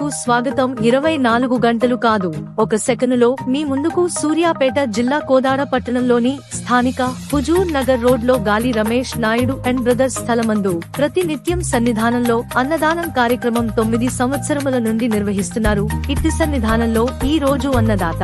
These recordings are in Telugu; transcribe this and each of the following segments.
కు స్వాగతం. 24 గంటలు కాదు, ఒక సెకనులో మీ ముందుకు సూర్యాపేట జిల్లా కోదాడ పట్టణంలోని స్థానిక హుజూర్ నగర్ రోడ్ లో గాలి రమేష్ నాయుడు అండ్ బ్రదర్స్ స్థలమందు ప్రతి నిత్యం సన్నిధానంలో అన్నదానం కార్యక్రమం 9 సంవత్సరముల నుండి నిర్వహిస్తున్నారు. ఇట్టి సన్నిధానంలో ఈ రోజు అన్నదాత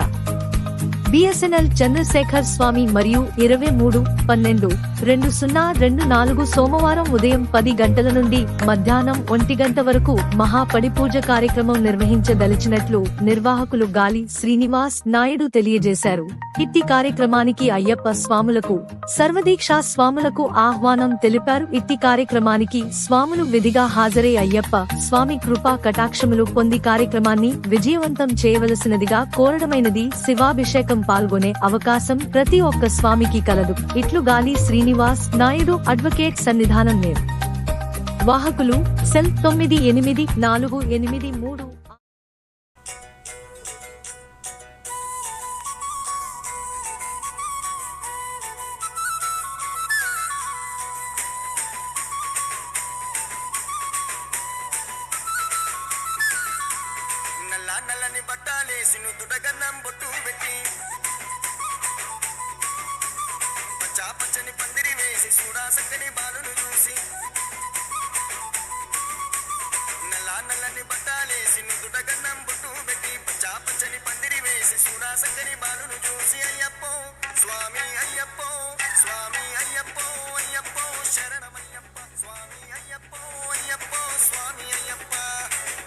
బిఎస్ఎన్ఎల్ చంద్రశేఖర్ స్వామి మరియు 23/12/2024 సోమవారం ఉదయం 10 గంటల నుండి మధ్యాహ్నం 1 గంట వరకు మహాపడిపూజ కార్యక్రమం నిర్వహించదలిచినట్లు నిర్వాహకులు గాలి శ్రీనివాస్ నాయుడు తెలియజేశారు. ఇట్టి కార్యక్రమానికి అయ్యప్ప స్వాములకు, సర్వదీక్షా స్వాములకు ఆహ్వానం తెలిపారు. ఇట్టి కార్యక్రమానికి స్వాములు విధిగా హాజరై అయ్యప్ప స్వామి కృపా కటాక్షములు పొంది కార్యక్రమాన్ని విజయవంతం చేయవలసినదిగా కోరడమైనది. శివాభిషేకం పాల్గొనే అవకాశం ప్రతి ఒక్క స్వామికి కలదు. ఇట్లు గాలి శ్రీనివాస్ నాయుడు, అడ్వకేట్, సన్నిధానం వాహకులు సెల్ 984883. నల్లని బట్టాలేసి నుదుటగన్నం బొట్టు పెట్టి పచ్చని పందిరి వేసి చూడా సక్కని బాలును చూసి నల్లని బట్టాలేసి నుదుటగన్నం బొట్టు పెట్టి పచ్చని పందిరి వేసి చూడా సక్కని బాలును చూసి అయ్యప్పో స్వామి అయ్యప్పో స్వామి అయ్యప్పో అయ్యప్పో శరణమయ్యప్ప స్వామి అయ్యప్పో అయ్యప్పో స్వామి అయ్యప్ప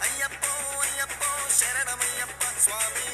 అయ్యప్పో అయ్యప్పో శరణమయ్యప్ప స్వామి